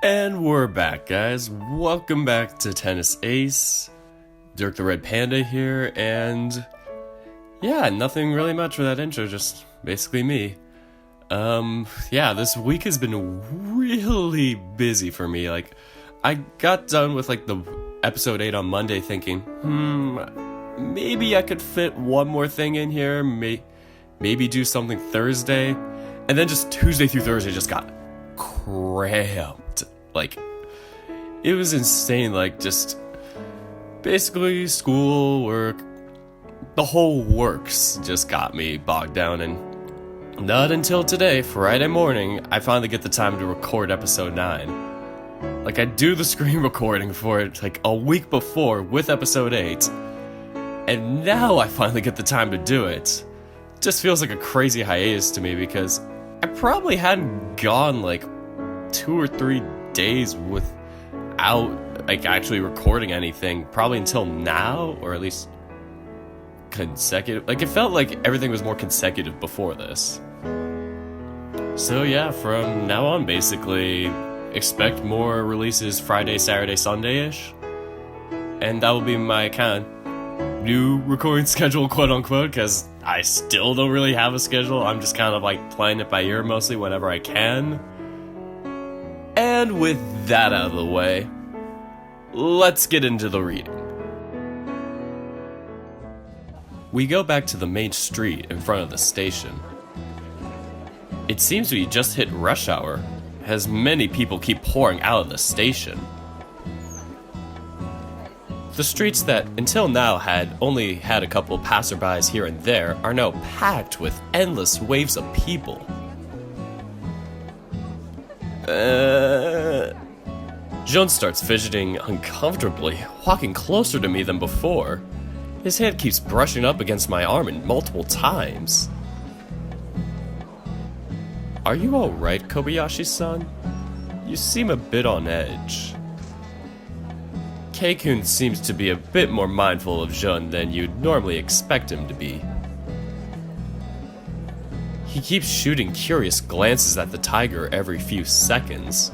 And we're back, guys. Welcome back to Tennis Ace. Dirk the Red Panda here, and yeah, nothing really much for that intro, just basically me. This week has been really busy for me. I got done with the episode 8 on Monday thinking, maybe I could fit one more thing in here, maybe do something Thursday, and then just Tuesday through Thursday just got cramped. It was insane, just basically school, work, the whole works just got me bogged down, and not until today, Friday morning, I finally get the time to record episode 9. I do the screen recording for it a week before with episode 8, and now I finally get the time to do it. Just feels like a crazy hiatus to me because I probably hadn't gone 2 or 3 days without actually recording anything probably until now, or at least consecutive. It felt like everything was more consecutive before this. So yeah, from now on basically expect more releases Friday, Saturday, Sunday-ish, and that will be my kind of new recording schedule, quote unquote, because I still don't really have a schedule. I'm just kind of playing it by ear mostly whenever I can. And with that out of the way, let's get into the reading. We go back to the main street in front of the station. It seems we just hit rush hour, as many people keep pouring out of the station. The streets that until now had only had a couple passerbys here and there are now packed with endless waves of people. John starts fidgeting uncomfortably, walking closer to me than before. His hand keeps brushing up against my arm multiple times. Are you alright, Kobayashi-san? You seem a bit on edge. Keikun seems to be a bit more mindful of Jun than you'd normally expect him to be. He keeps shooting curious glances at the tiger every few seconds.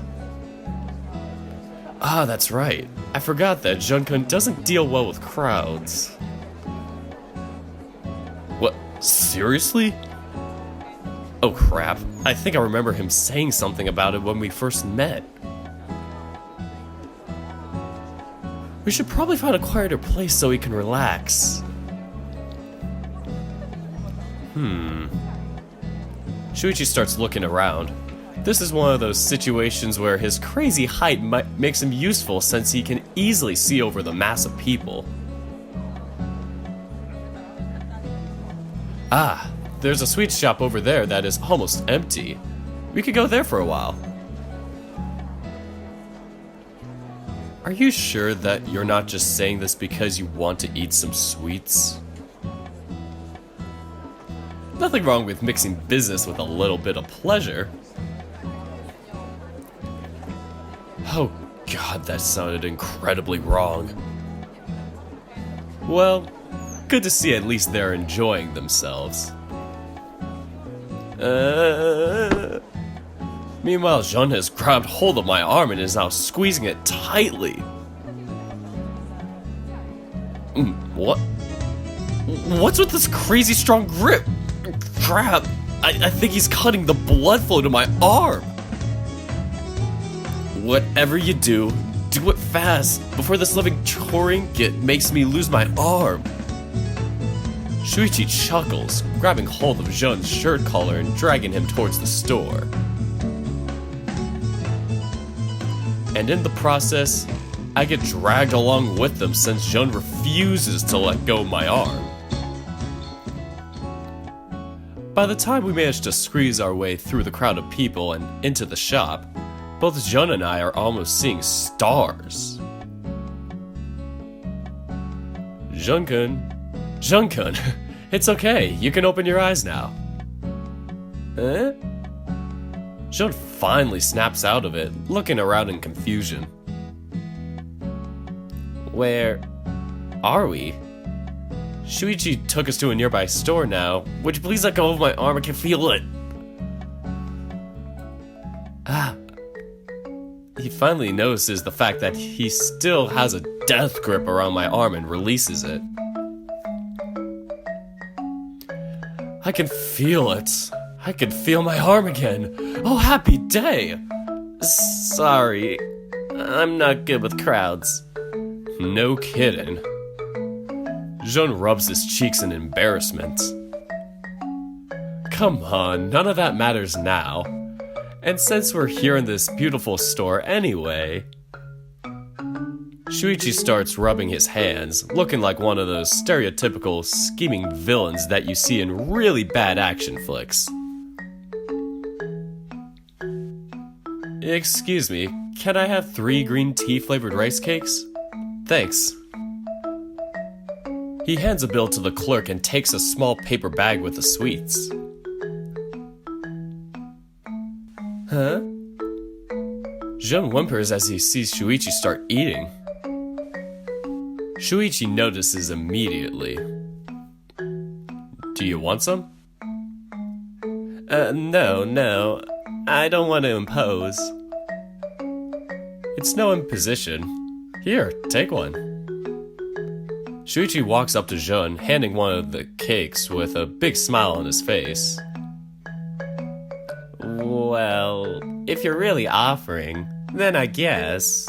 Ah, that's right. I forgot that Jun-kun doesn't deal well with crowds. What? Seriously? Oh crap, I think I remember him saying something about it when we first met. We should probably find a quieter place so he can relax. Shuichi starts looking around. This is one of those situations where his crazy height makes him useful since he can easily see over the mass of people. Ah, there's a sweet shop over there that is almost empty. We could go there for a while. Are you sure that you're not just saying this because you want to eat some sweets? Nothing wrong with mixing business with a little bit of pleasure. Oh god, that sounded incredibly wrong. Well, good to see at least they're enjoying themselves. Meanwhile, Jean has grabbed hold of my arm and is now squeezing it tightly. What? What's with this crazy strong grip? Crap, I think he's cutting the blood flow to my arm. Whatever you do, do it fast, before this living trinket makes me lose my arm. Shuichi chuckles, grabbing hold of Jean's shirt collar and dragging him towards the store. And in the process, I get dragged along with them since Jean refuses to let go of my arm. By the time we manage to squeeze our way through the crowd of people and into the shop, both Jean and I are almost seeing stars. Jun-kun, it's okay, you can open your eyes now. Eh? Jean finally snaps out of it, looking around in confusion. Where are we? Shuichi took us to a nearby store now. Would you please let go of my arm? I can feel it. he finally notices the fact that he still has a death grip around my arm and releases it. I can feel it. I can feel my arm again. Oh, happy day! Sorry, I'm not good with crowds. No kidding. Jean rubs his cheeks in embarrassment. Come on, none of that matters now. And since we're here in this beautiful store anyway... Shuichi starts rubbing his hands, looking like one of those stereotypical scheming villains that you see in really bad action flicks. Excuse me, can I have 3 green tea flavored rice cakes? Thanks. He hands a bill to the clerk and takes a small paper bag with the sweets. Huh? Jean whimpers as he sees Shuichi start eating. Shuichi notices immediately. Do you want some? No. I don't want to impose. It's no imposition. Here, take one. Shuichi walks up to Jean, handing one of the cakes with a big smile on his face. Well, if you're really offering, then I guess.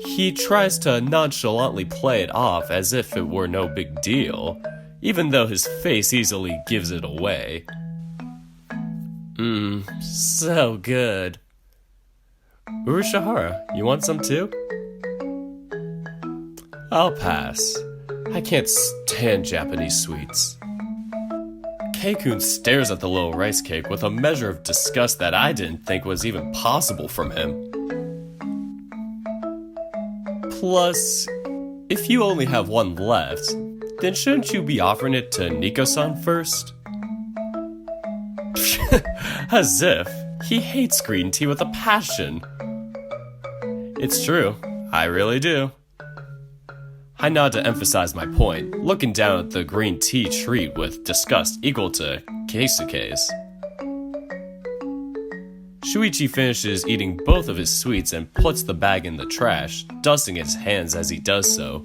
He tries to nonchalantly play it off as if it were no big deal, even though his face easily gives it away. So good. Urushihara, you want some too? I'll pass. I can't stand Japanese sweets. Keikun stares at the little rice cake with a measure of disgust that I didn't think was even possible from him. Plus, if you only have one left, then shouldn't you be offering it to Nico-san first? As if. He hates green tea with a passion. It's true, I really do. I nod to emphasize my point, looking down at the green tea treat with disgust equal to Keisuke's. Shuichi finishes eating both of his sweets and puts the bag in the trash, dusting his hands as he does so.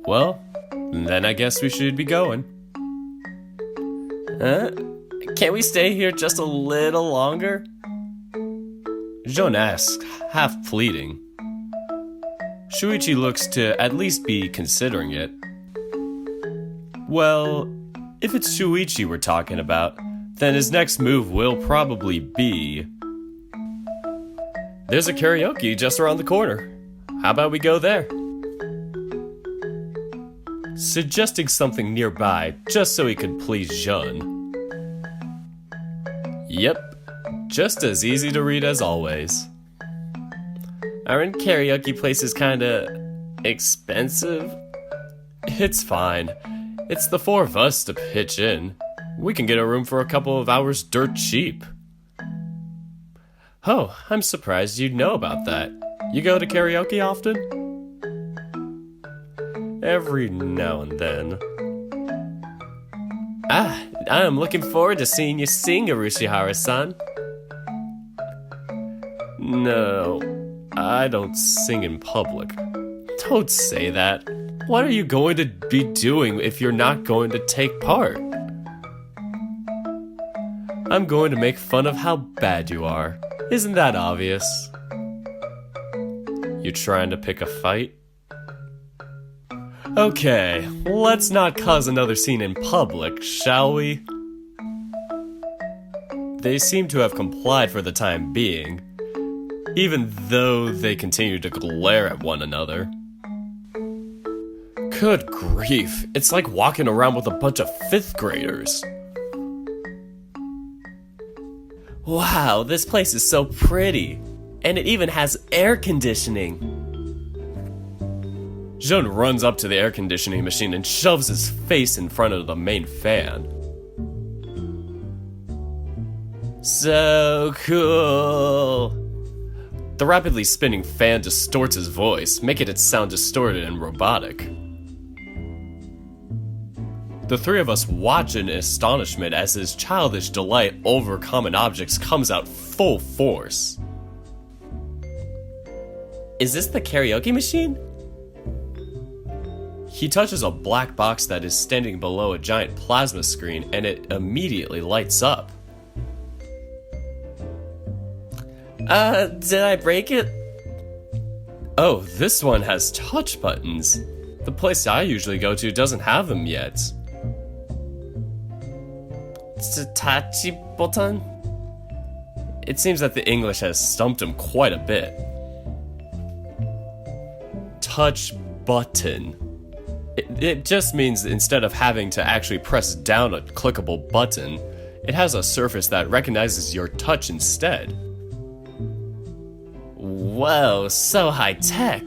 Well, then I guess we should be going. Can't we stay here just a little longer? Jean asks, half pleading. Shuichi looks to at least be considering it. Well, if it's Shuichi we're talking about, then his next move will probably be... There's a karaoke just around the corner. How about we go there? Suggesting something nearby just so he could please Jean. Yep, just as easy to read as always. Aren't karaoke places kinda expensive? It's fine. It's the 4 of us to pitch in. We can get a room for a couple of hours dirt cheap. Oh, I'm surprised you'd know about that. You go to karaoke often? Every now and then. I'm looking forward to seeing you sing, Urushihara-san. No, I don't sing in public. Don't say that. What are you going to be doing if you're not going to take part? I'm going to make fun of how bad you are. Isn't that obvious? You trying to pick a fight? Okay, let's not cause another scene in public, shall we? They seem to have complied for the time being, even though they continue to glare at one another. Good grief, it's like walking around with a bunch of 5th graders. Wow, this place is so pretty, and it even has air conditioning. Jean runs up to the air conditioning machine and shoves his face in front of the main fan. So cool! The rapidly spinning fan distorts his voice, making it sound distorted and robotic. The three of us watch in astonishment as his childish delight over common objects comes out full force. Is this the karaoke machine? He touches a black box that is standing below a giant plasma screen, and it immediately lights up. Did I break it? Oh, this one has touch buttons. The place I usually go to doesn't have them yet. Tachi button? It seems that the English has stumped him quite a bit. Touch button. It just means instead of having to actually press down a clickable button, it has a surface that recognizes your touch instead. Whoa, so high tech.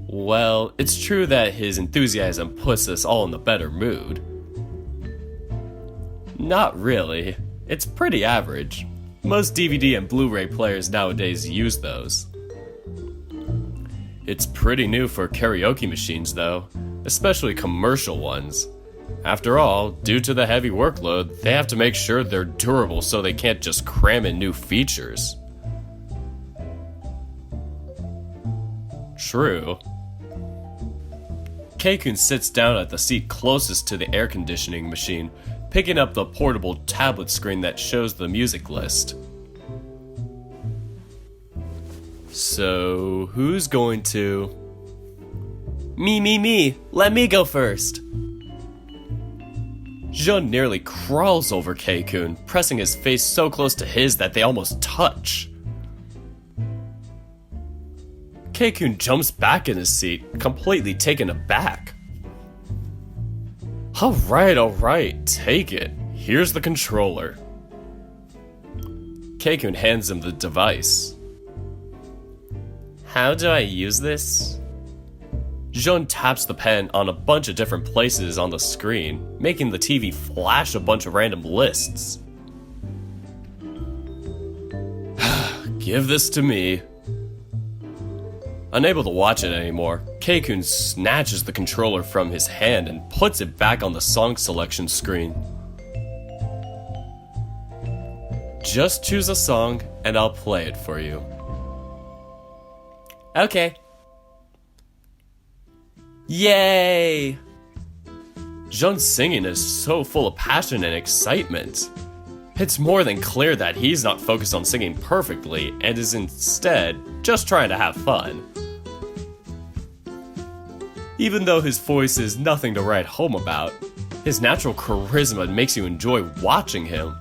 Well, it's true that his enthusiasm puts us all in the better mood. Not really. It's pretty average. Most DVD and Blu-ray players nowadays use those. It's pretty new for karaoke machines though, especially commercial ones. After all, due to the heavy workload, they have to make sure they're durable so they can't just cram in new features. True. Keikun sits down at the seat closest to the air conditioning machine, picking up the portable tablet screen that shows the music list. So, who's going to... Me. Let me go first. Jun nearly crawls over Keikun, pressing his face so close to his that they almost touch. Keikun jumps back in his seat, completely taken aback. Alright, take it. Here's the controller. Keikun hands him the device. How do I use this? Jun taps the pen on a bunch of different places on the screen, making the TV flash a bunch of random lists. Give this to me. Unable to watch it anymore, Keikun snatches the controller from his hand and puts it back on the song selection screen. Just choose a song and I'll play it for you. Okay. Yay! Jun's singing is so full of passion and excitement. It's more than clear that he's not focused on singing perfectly and is instead just trying to have fun. Even though his voice is nothing to write home about, his natural charisma makes you enjoy watching him.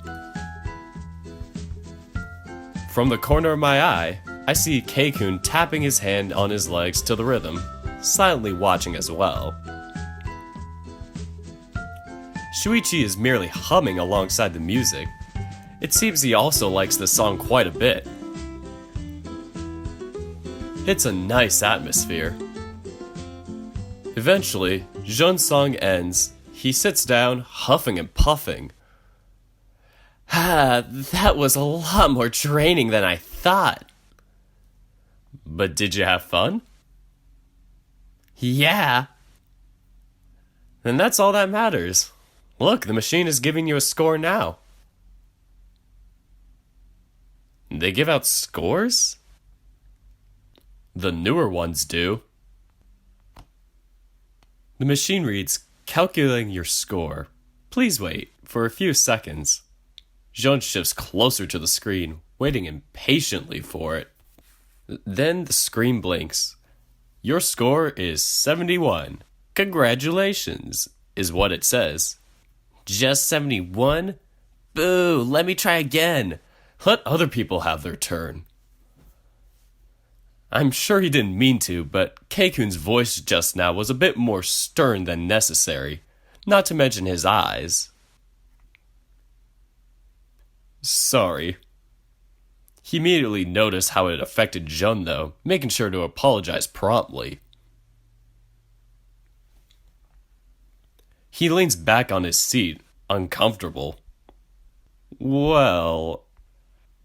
From the corner of my eye, I see Keikun tapping his hand on his legs to the rhythm, silently watching as well. Shuichi is merely humming alongside the music. It seems he also likes the song quite a bit. It's a nice atmosphere. Eventually, Jun's song ends. He sits down, huffing and puffing. That was a lot more draining than I thought. But did you have fun? Yeah. Then that's all that matters. Look, the machine is giving you a score now. They give out scores? The newer ones do. The machine reads, calculating your score. Please wait for a few seconds. Jean shifts closer to the screen, waiting impatiently for it. Then the screen blinks. Your score is 71. Congratulations, is what it says. Just 71? Boo, let me try again. Let other people have their turn. I'm sure he didn't mean to, but Keikun's voice just now was a bit more stern than necessary, not to mention his eyes. Sorry. He immediately noticed how it affected Jun though, making sure to apologize promptly. He leans back on his seat, uncomfortable. Well,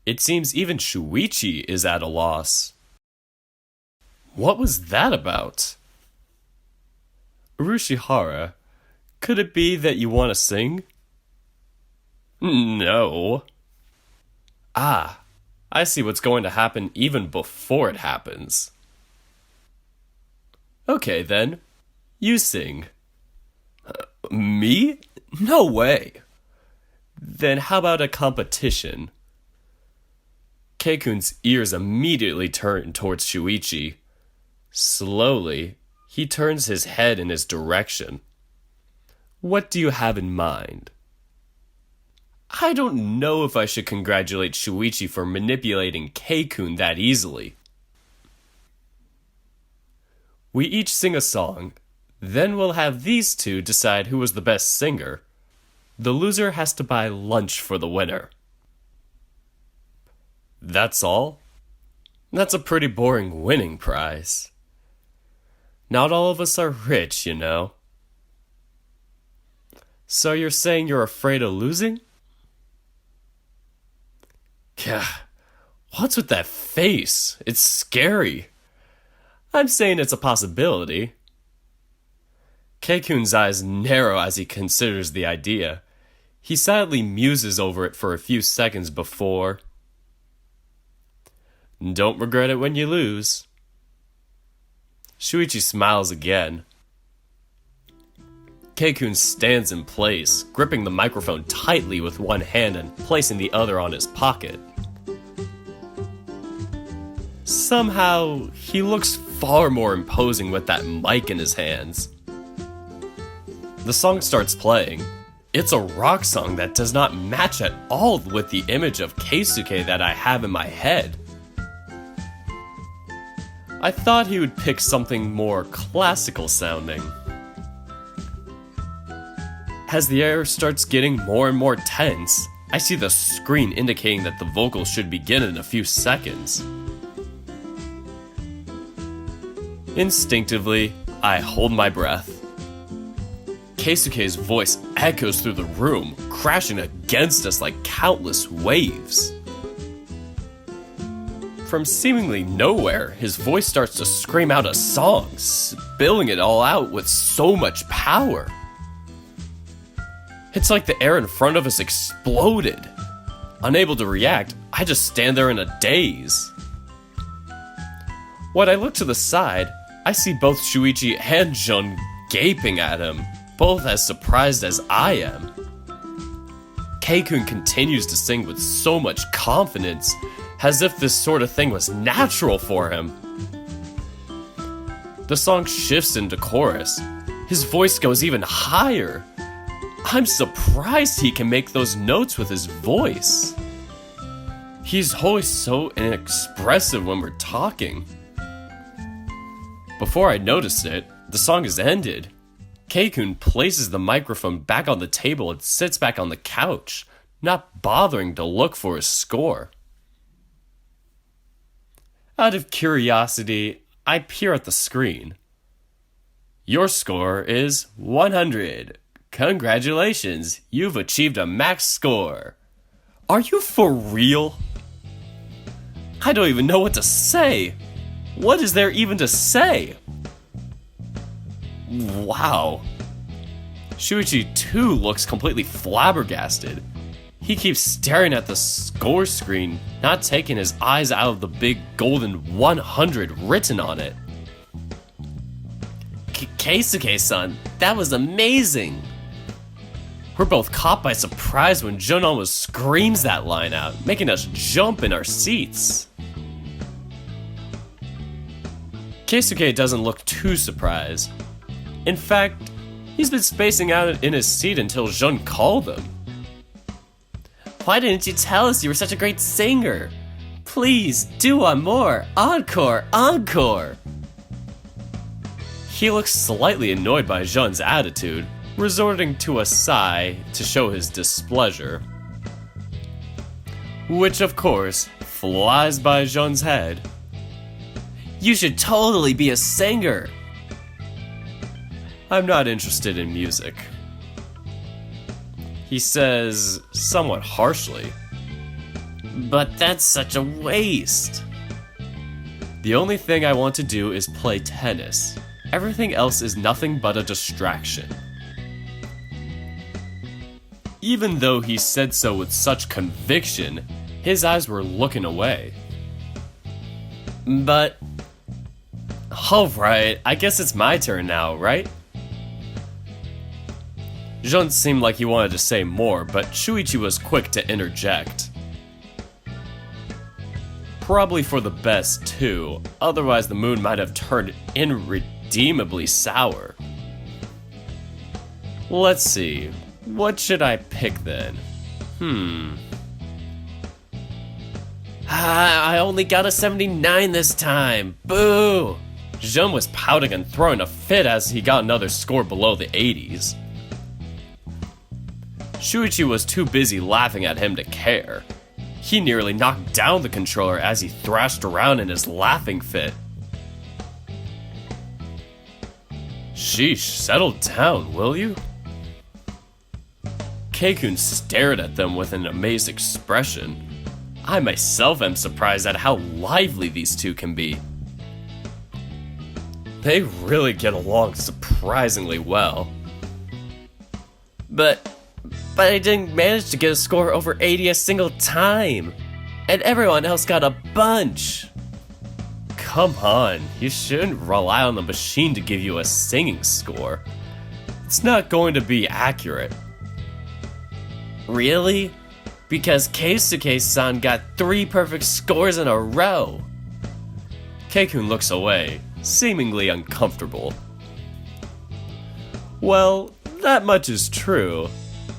it seems even Shuichi is at a loss. What was that about? Urushihara, Could it be that you want to sing? No. Ah, I see what's going to happen even before it happens. Okay then, you sing. Me? No way. Then how about a competition? Keikun's ears immediately turn towards Shuichi. Slowly, he turns his head in his direction. What do you have in mind? I don't know if I should congratulate Shuichi for manipulating Keikun that easily. We each sing a song, then we'll have these two decide who was the best singer. The loser has to buy lunch for the winner. That's all? That's a pretty boring winning prize. Not all of us are rich, you know. So you're saying you're afraid of losing? Gah, what's with that face? It's scary. I'm saying it's a possibility. Keikun's eyes narrow as he considers the idea. He silently muses over it for a few seconds before... Don't regret it when you lose. Shuichi smiles again. Keikun stands in place, gripping the microphone tightly with one hand and placing the other on his pocket. Somehow, he looks far more imposing with that mic in his hands. The song starts playing. It's a rock song that does not match at all with the image of Keisuke that I have in my head. I thought he would pick something more classical sounding. As the air starts getting more and more tense, I see the screen indicating that the vocals should begin in a few seconds. Instinctively, I hold my breath. Keisuke's voice echoes through the room, crashing against us like countless waves. From seemingly nowhere, his voice starts to scream out a song, spilling it all out with so much power. It's like the air in front of us exploded. Unable to react, I just stand there in a daze. When I look to the side, I see both Shuichi and Jun gaping at him, both as surprised as I am. Keikun continues to sing with so much confidence, as if this sort of thing was natural for him. The song shifts into chorus. His voice goes even higher. I'm surprised he can make those notes with his voice. He's always so inexpressive when we're talking. Before I noticed it, the song has ended. Keikun places the microphone back on the table and sits back on the couch, not bothering to look for his score. Out of curiosity, I peer at the screen. Your score is 100. Congratulations, you've achieved a max score. Are you for real? I don't even know what to say. What is there even to say? Wow. Shuichi too looks completely flabbergasted. He keeps staring at the score screen, not taking his eyes out of the big golden 100 written on it. Keisuke-san, that was amazing! We're both caught by surprise when Jun almost screams that line out, making us jump in our seats. Keisuke doesn't look too surprised. In fact, he's been spacing out in his seat until Jun called him. Why didn't you tell us you were such a great singer? Please, do one more! Encore! Encore! He looks slightly annoyed by Jun's attitude, resorting to a sigh to show his displeasure. Which, of course, flies by Jun's head. You should totally be a singer! I'm not interested in music. He says, somewhat harshly. But that's such a waste. The only thing I want to do is play tennis. Everything else is nothing but a distraction. Even though he said so with such conviction, his eyes were looking away. But... Alright, I guess it's my turn now, right? Jun seemed like he wanted to say more, but Shuichi was quick to interject. Probably for the best, too, otherwise the mood might have turned irredeemably sour. Let's see, what should I pick then? I only got a 79 this time, boo! Jun was pouting and throwing a fit as he got another score below the 80s. Shuichi was too busy laughing at him to care. He nearly knocked down the controller as he thrashed around in his laughing fit. Sheesh, settle down, will you? Keikun stared at them with an amazed expression. I myself am surprised at how lively these two can be. They really get along surprisingly well. But I didn't manage to get a score over 80 a single time. And everyone else got a bunch. Come on, you shouldn't rely on the machine to give you a singing score. It's not going to be accurate. Really? Because Keisuke-san got 3 perfect scores in a row. Keikun looks away, seemingly uncomfortable. Well, that much is true.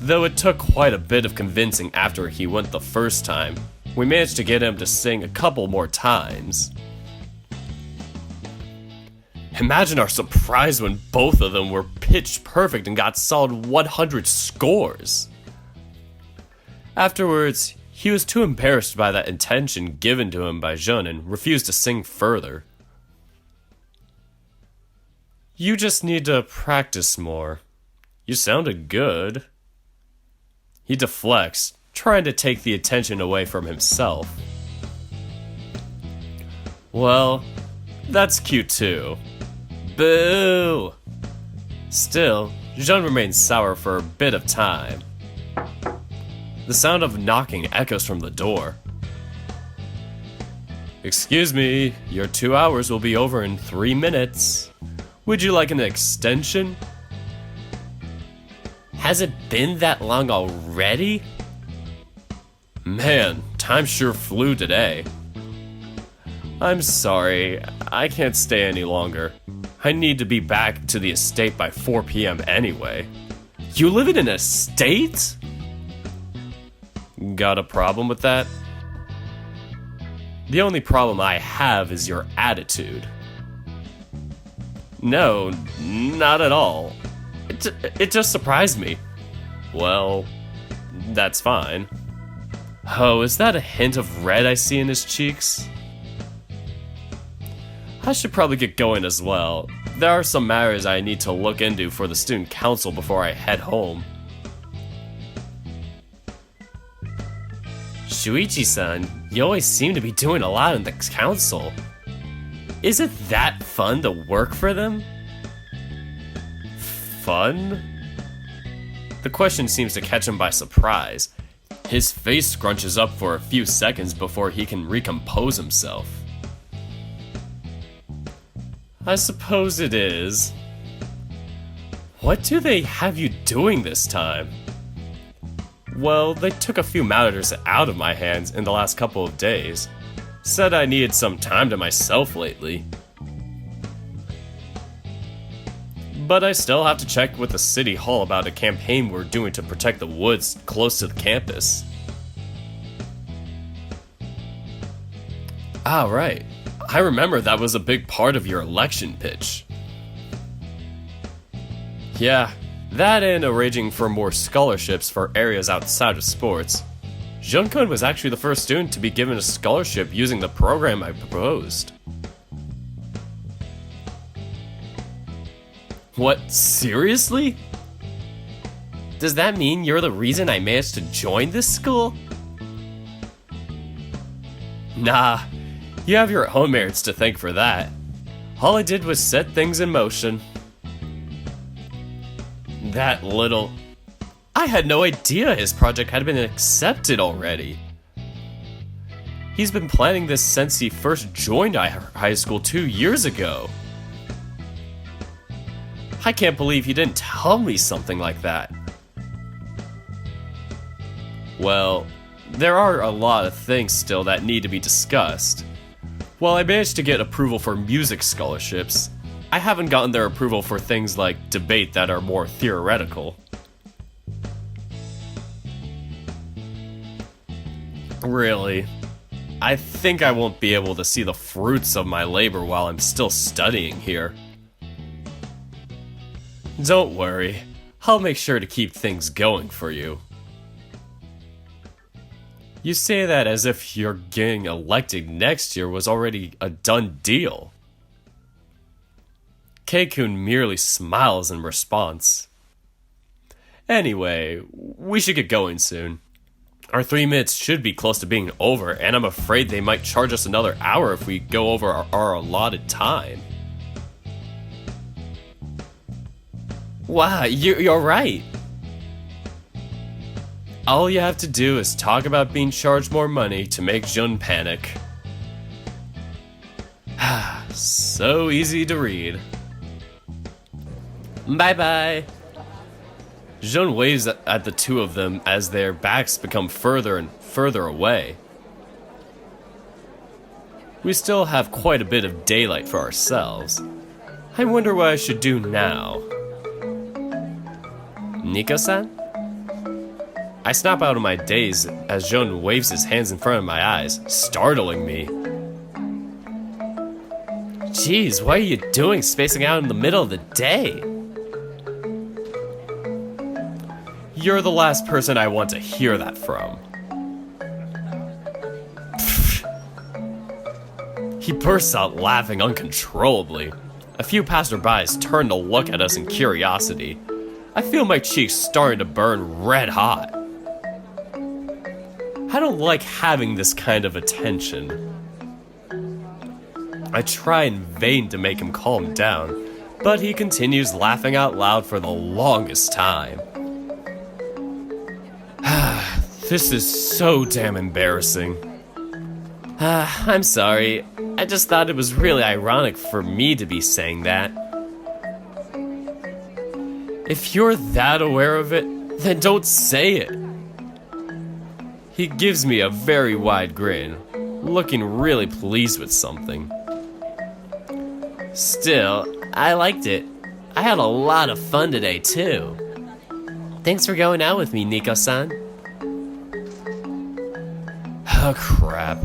Though it took quite a bit of convincing after he went the first time, we managed to get him to sing a couple more times. Imagine our surprise when both of them were pitch perfect and got solid 100 scores. Afterwards, he was too embarrassed by that attention given to him by Jun and refused to sing further. You just need to practice more. You sounded good. He deflects, trying to take the attention away from himself. Well, that's cute too. Boo! Still, Jun remains sour for a bit of time. The sound of knocking echoes from the door. Excuse me, your 2 hours will be over in 3 minutes. Would you like an extension? Has it been that long already? Man, time sure flew today. I'm sorry, I can't stay any longer. I need to be back to the estate by 4 p.m. anyway. You live in an estate? Got a problem with that? The only problem I have is your attitude. No, not at all. It just surprised me. Well, that's fine. Oh, is that a hint of red I see in his cheeks? I should probably get going as well. There are some matters I need to look into for the student council before I head home. Shuichi-san, you always seem to be doing a lot in the council. Is it that fun to work for them? Fun? The question seems to catch him by surprise. His face scrunches up for a few seconds before he can recompose himself. I suppose it is. What do they have you doing this time? Well, they took a few matters out of my hands in the last couple of days. Said I needed some time to myself lately. But I still have to check with the city hall about a campaign we're doing to protect the woods close to the campus. Ah, right. I remember that was a big part of your election pitch. Yeah, that and arranging for more scholarships for areas outside of sports. Junkun was actually the first student to be given a scholarship using the program I proposed. What, seriously? Does that mean you're the reason I managed to join this school? Nah, you have your own merits to thank for that. All I did was set things in motion. That little... I had no idea his project had been accepted already. He's been planning this since he first joined high school 2 years ago. I can't believe he didn't tell me something like that. Well, there are a lot of things still that need to be discussed. While I managed to get approval for music scholarships, I haven't gotten their approval for things like debate that are more theoretical. Really, I think I won't be able to see the fruits of my labor while I'm still studying here. Don't worry, I'll make sure to keep things going for you. You say that as if your getting elected next year was already a done deal. Kei-kun merely smiles in response. Anyway, we should get going soon. Our 3 minutes should be close to being over, and I'm afraid they might charge us another hour if we go over our allotted time. Wow, you're right. All you have to do is talk about being charged more money to make Jun panic. So easy to read. Bye-bye. Jun waves at the two of them as their backs become further and further away. We still have quite a bit of daylight for ourselves. I wonder what I should do now. Nico-san? I snap out of my daze as Jun waves his hands in front of my eyes, startling me. Jeez, what are you doing spacing out in the middle of the day? You're the last person I want to hear that from. He bursts out laughing uncontrollably. A few passerbys turn to look at us in curiosity. I feel my cheeks starting to burn red hot. I don't like having this kind of attention. I try in vain to make him calm down, but he continues laughing out loud for the longest time. This is so damn embarrassing. I'm sorry. I just thought it was really ironic for me to be saying that. If you're that aware of it, then don't say it. He gives me a very wide grin, looking really pleased with something. Still, I liked it. I had a lot of fun today, too. Thanks for going out with me, Nico-san. Oh, crap.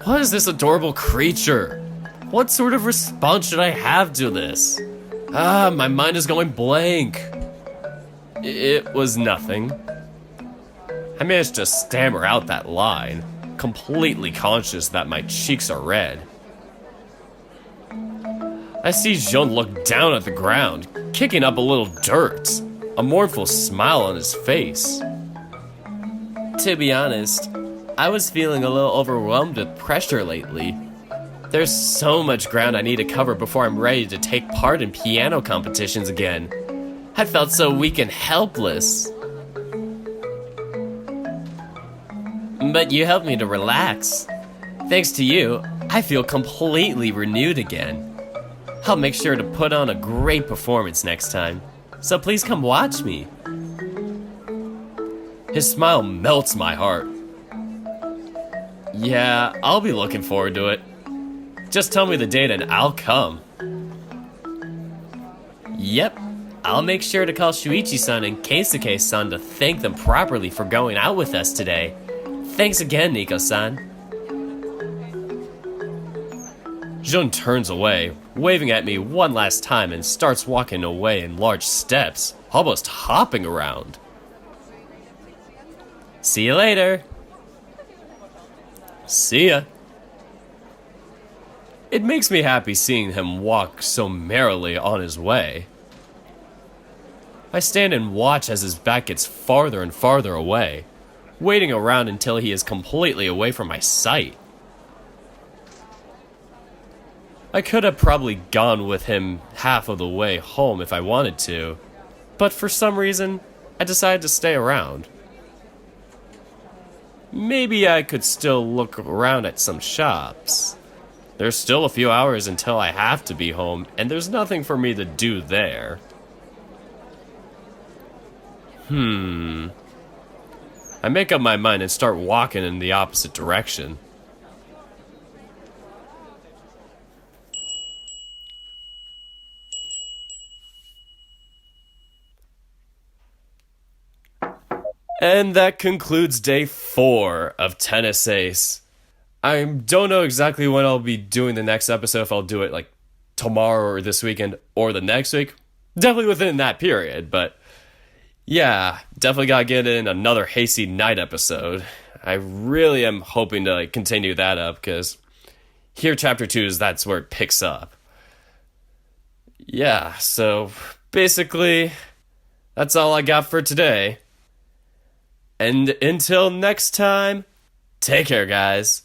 What is this adorable creature? What sort of response should I have to this? My mind is going blank. It was nothing. I managed to stammer out that line, completely conscious that my cheeks are red. I see Jun look down at the ground, kicking up a little dirt, a mournful smile on his face. To be honest, I was feeling a little overwhelmed with pressure lately. There's so much ground I need to cover before I'm ready to take part in piano competitions again. I felt so weak and helpless. But you helped me to relax. Thanks to you, I feel completely renewed again. I'll make sure to put on a great performance next time, so please come watch me. His smile melts my heart. Yeah, I'll be looking forward to it. Just tell me the date and I'll come. Yep, I'll make sure to call Shuichi-san and Keisuke-san to thank them properly for going out with us today. Thanks again, Nico-san. Jun turns away, waving at me one last time and starts walking away in large steps, almost hopping around. See you later. See ya. It makes me happy seeing him walk so merrily on his way. I stand and watch as his back gets farther and farther away, waiting around until he is completely away from my sight. I could have probably gone with him half of the way home if I wanted to, but for some reason, I decided to stay around. Maybe I could still look around at some shops. There's still a few hours until I have to be home, and there's nothing for me to do there. I make up my mind and start walking in the opposite direction. And that concludes day 4 of Tennis Ace. I don't know exactly when I'll be doing the next episode, if I'll do it like tomorrow or this weekend or the next week. Definitely within that period, but yeah, definitely gotta get in another Hasty Night episode. I really am hoping to like continue that up, because here chapter 2 that's where it picks up. Yeah, so basically that's all I got for today. And until next time, take care, guys.